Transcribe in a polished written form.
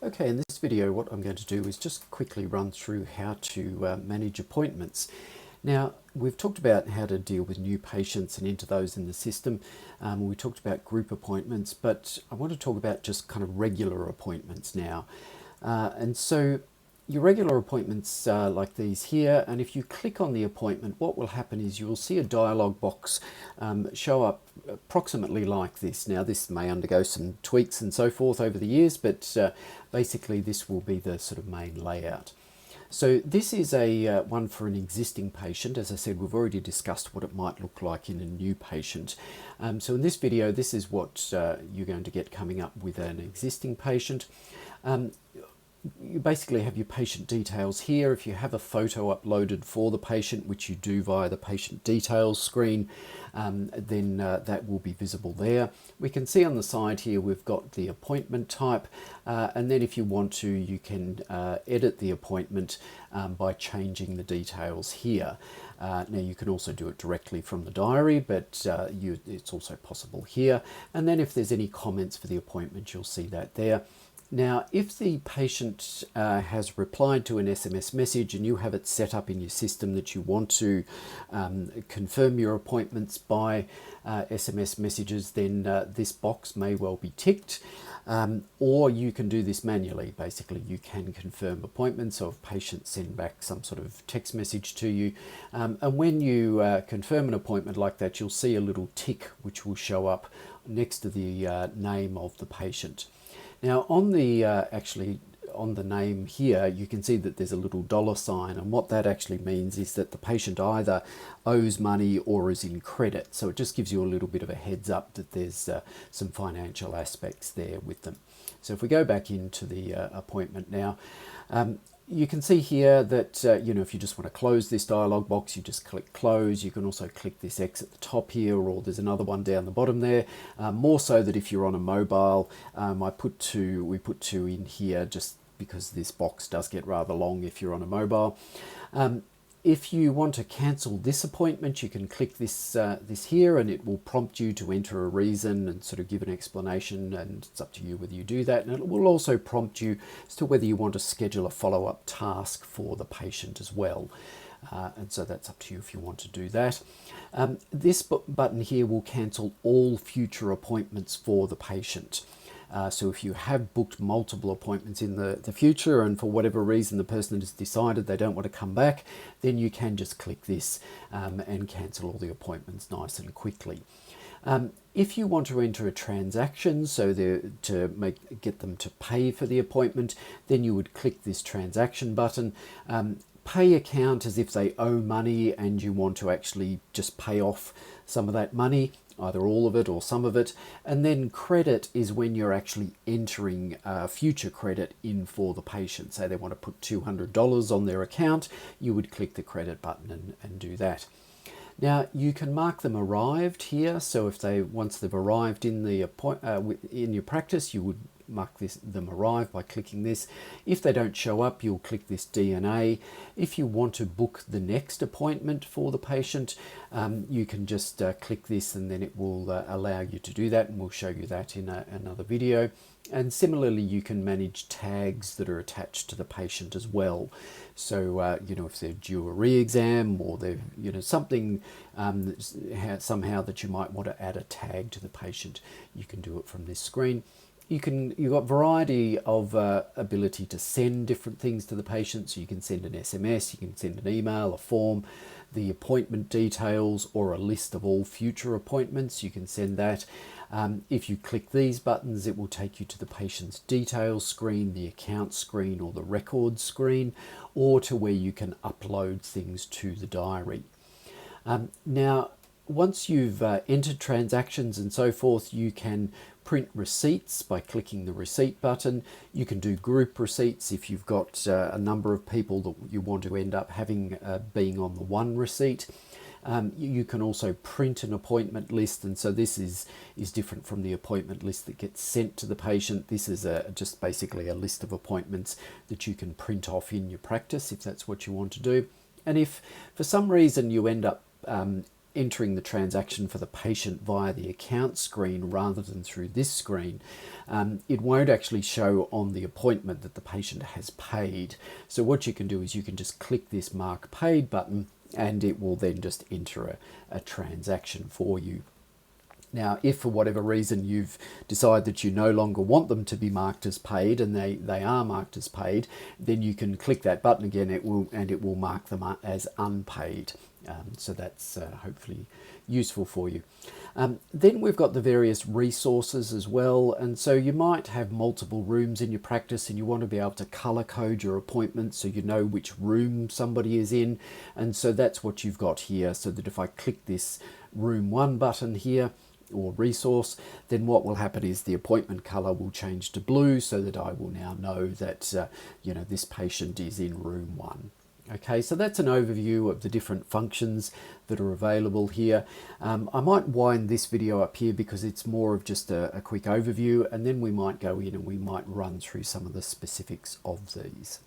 Okay, in this video what I'm going to do is just quickly run through how to manage appointments. Now, we've talked about how to deal with new patients and enter those in the system. We talked about group appointments, but I want to talk about just kind of regular appointments now. And so your regular appointments are like these here, and if you click on the appointment, what will happen is you'll see a dialog box show up approximately like this. Now, this may undergo some tweaks and so forth over the years, but basically this will be the sort of main layout. So this is a one for an existing patient. As I said, we've already discussed what it might look like in a new patient. So in this video, this is what you're going to get coming up with an existing patient. You basically have your patient details here. If you have a photo uploaded for the patient, which you do via the patient details screen, then that will be visible there. We can see on the side here we've got the appointment type, and then if you want to, you can edit the appointment by changing the details here. Now, you can also do it directly from the diary, but it's also possible here. And then if there's any comments for the appointment, you'll see that there. Now, if the patient has replied to an SMS message and you have it set up in your system that you want to confirm your appointments by SMS messages, then this box may well be ticked. Or you can do this manually. Basically, you can confirm appointments, or if patients send back some sort of text message to you. And when you confirm an appointment like that, you'll see a little tick which will show up next to the name of the patient. Now, on the on the name here, you can see that there's a little $sign, and what that actually means is that the patient either owes money or is in credit. So it just gives you a little bit of a heads up that there's some financial aspects there with them. So if we go back into the appointment now, you can see here that, if you just want to close this dialog box, you just click close. You can also click this X at the top here, or there's another one down the bottom there. More so that if you're on a mobile, we put two in here just because this box does get rather long if you're on a mobile. If you want to cancel this appointment, you can click this here, and it will prompt you to enter a reason and sort of give an explanation, and it's up to you whether you do that. And it will also prompt you as to whether you want to schedule a follow-up task for the patient as well. And so that's up to you if you want to do that. This button here will cancel all future appointments for the patient. So if you have booked multiple appointments in the future, and for whatever reason the person has decided they don't want to come back, then you can just click this and cancel all the appointments nice and quickly. If you want to enter a transaction, so to get them to pay for the appointment, then you would click this transaction button. Pay account as if they owe money and you want to actually just pay off some of that money, either all of it or some of it. And then credit is when you're actually entering future credit in for the patient. Say they want to put $200 on their account, you would click the credit button and do that. Now, you can mark them arrived here. So if once they've arrived in in your practice, you would mark them arrived by clicking this. If they don't show up, you'll click this DNA. If you want to book the next appointment for the patient, you can just click this, and then it will allow you to do that, and we'll show you that in another video. And similarly, you can manage tags that are attached to the patient as well. So, if they're due a re-exam, or they're, something somehow that you might want to add a tag to the patient, you can do it from this screen. You've got variety of ability to send different things to the patient. So you can send an SMS, you can send an email, a form, the appointment details, or a list of all future appointments. You can send that. If you click these buttons, it will take you to the patient's details screen, the account screen, or the records screen, or to where you can upload things to the diary. Now, once you've entered transactions and so forth, you can print receipts by clicking the receipt button. You can do group receipts if you've got a number of people that you want to end up having being on the one receipt. You can also print an appointment list, and so this is different from the appointment list that gets sent to the patient. This is just basically a list of appointments that you can print off in your practice if that's what you want to do. And if for some reason you end up entering the transaction for the patient via the account screen rather than through this screen, it won't actually show on the appointment that the patient has paid. So what you can do is you can just click this Mark Paid button and it will then just enter a transaction for you. Now, if for whatever reason you've decided that you no longer want them to be marked as paid and they are marked as paid, then you can click that button again, it will mark them as unpaid. So that's hopefully useful for you. Then we've got the various resources as well, and so you might have multiple rooms in your practice and you want to be able to color code your appointments so you know which room somebody is in, and so that's what you've got here. So that if I click this room 1 button here, or resource, then what will happen is the appointment color will change to blue so that I will now know that this patient is in room 1. Okay, so that's an overview of the different functions that are available here. I might wind this video up here because it's more of just a quick overview, and then we might go in and we might run through some of the specifics of these.